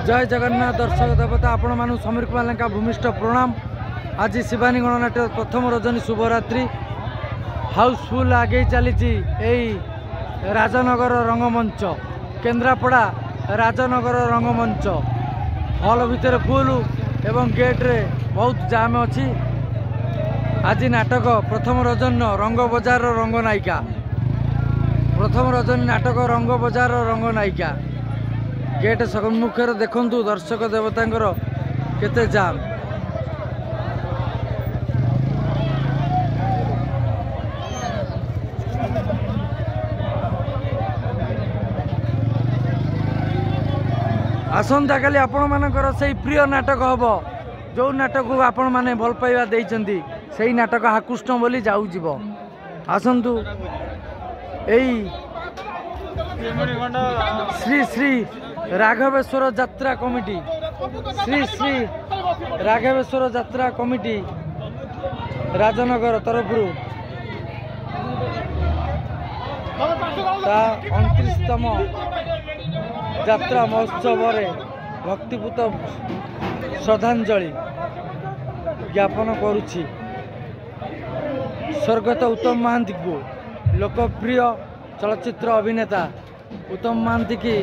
जय जगन्नाथ दर्शक देवता आपण मानु समीर कुमार लेंका भूमिष्ठ प्रणाम। आज शिवानी गणनाट्य प्रथम रजनी शुभरात्रि हाउसफुल आगे चली राजनगर रंगमंच केन्द्रापड़ा राजनगर रंगमंच हॉल भितर फुल एवं गेट रे बहुत जाम अच्छी। आज नाटक प्रथम रजन रंग बजार रंग नायिका प्रथम रजनी नाटक रंग बजार रंग नायिका गेट सम्मुख देखु दर्शक देवता केते जाम। आसंता काली आपण मानकर से प्रिय नाटक हम जो नाटक को आपण माने भल पाइबा देइचंदी सेही नाटक हाकृष्ण बोली जाऊ जीव आसंतु एई श्री श्री राघवेश्वर यात्रा कमिटी श्री श्री राघवेश्वर यात्रा कमिटी राजनगर तरफ 29तम यात्रा महोत्सव भक्तिपूत श्रद्धांजलि ज्ञापन करुछि। स्वर्गत उत्तम महांती को लोकप्रिय चलचित्र अभिनेता उत्तम महांती की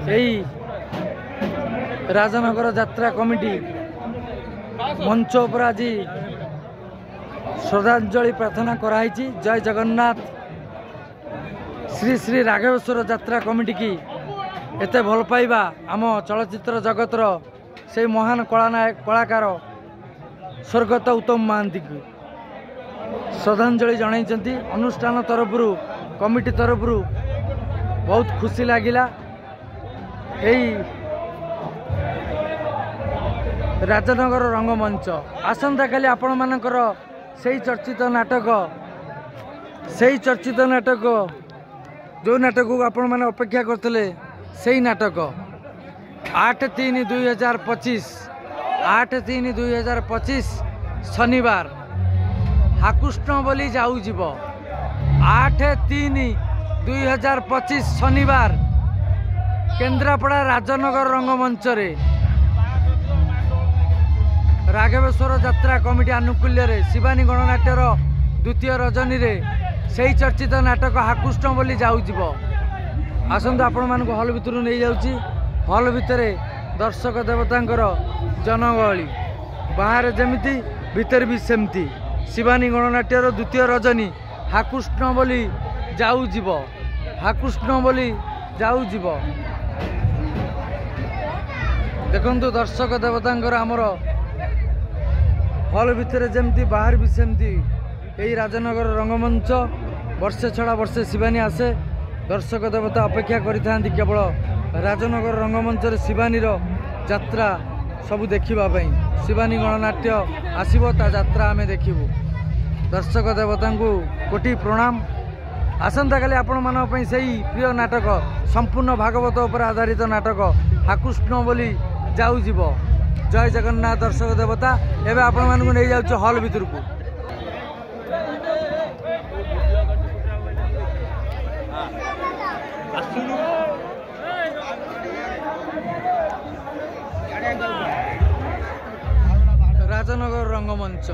यही राजनगर यात्रा कमिटी मंच पर आज श्रद्धांजलि प्रार्थना कराई। जय जगन्नाथ श्री श्री राघवेश्वर यात्रा कमिटी की एते भल पाइबा आम चलचित्र जगतर से महान कलाकार स्वर्गत उत्तम महांती को श्रद्धांजलि जणाइछंती। अनुष्ठान तरफ कमिटी तरफ बहुत खुशी लगिला। यही राजनगर रंगमंच आसंता काली आपण मानकर से चर्चित नाटक जो नाटक को आपण माने अपेक्षा करथिले सेही नाटक 8/3/2025 8/3/2025 शनिवार हाकृष्ण बोली जाऊ जीव 8/3/2025 शनिवार केन्द्रापड़ा राजनगर रंगमंच रे राघवेश्वर यात्रा कमिटी आनुकूल्य रे शिवानी गणनाट्यर द्वितीय रजनी रे सही चर्चित नाटक हाकृष्ण बोली जाऊ जीव आसंतु आपण मानक हॉल भितर नहीं जाउची। हॉल भितर दर्शक देवतांकर जनगहली बाहर जमिति भीतर भी सेमती शिवानी गणनाट्यर द्वितीय रजनी हाकृष्ण बोली जाऊ जीव हाकृष्ण बोली जाऊ जीव देखंतु दर्शक देवतांकर आमर हॉल भितर जमती बाहर भी सेमती यही राजनगर रंगमंच वर्षे छड़ा वर्षे शिवानी आसे दर्शक देवता अपेक्षा करिथांती केवल राजनगर रंगमंच रे शिवानी यात्रा सबू देखा शिवानी गणनाट्य आसब ता यात्रा आम देखू। दर्शक देवता को कोटि प्रणाम। आसंता काली आपण मानक सही प्रिय नाटक संपूर्ण भागवत उपर आधारित नाटक हाकृष्ण बोली जाऊ जीव। जय जगन्नाथ दर्शक देवता एवं आपण मानक नहीं जाउछ हॉल भितर को। राजनगर रंगमंच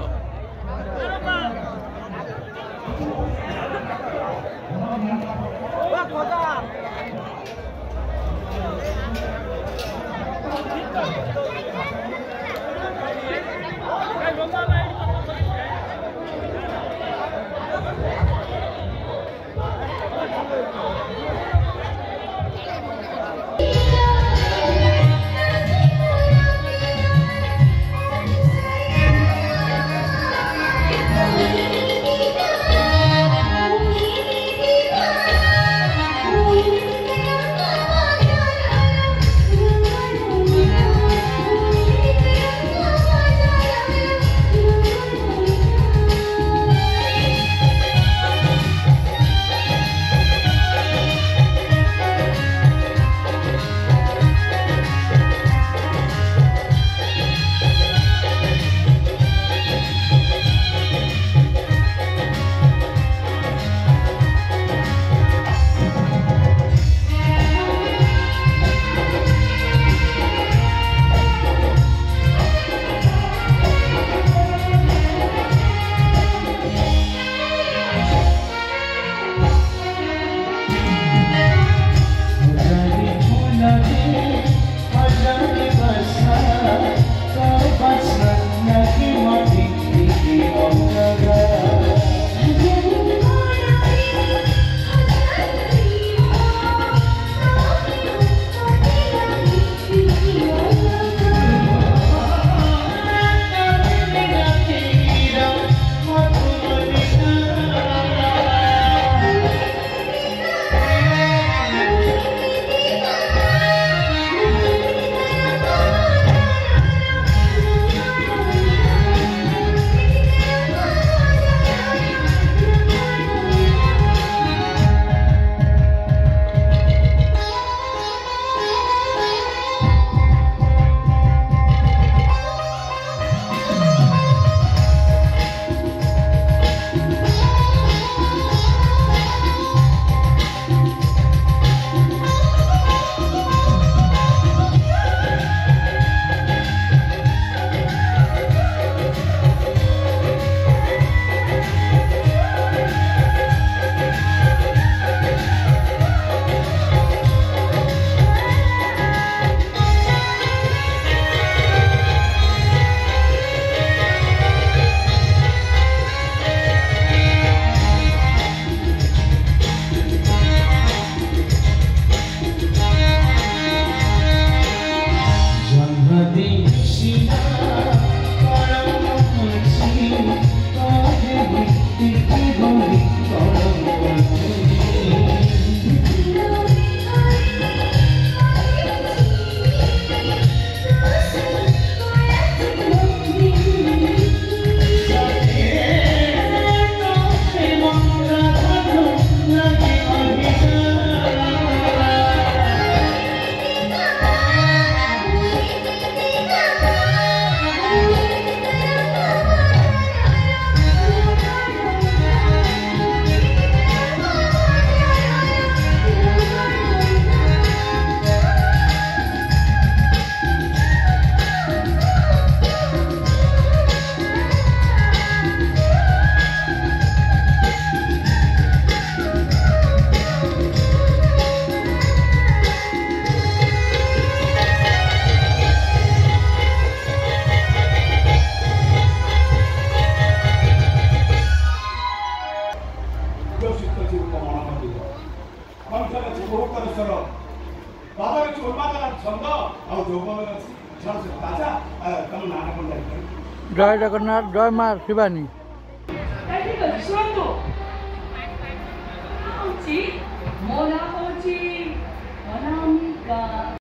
জয় জগন্নাথ, জয় মা শিবানী। ଶୁଣନ୍ତୁ ହଉଛି ମୋନା ହଉଛି ଅନାମିକା।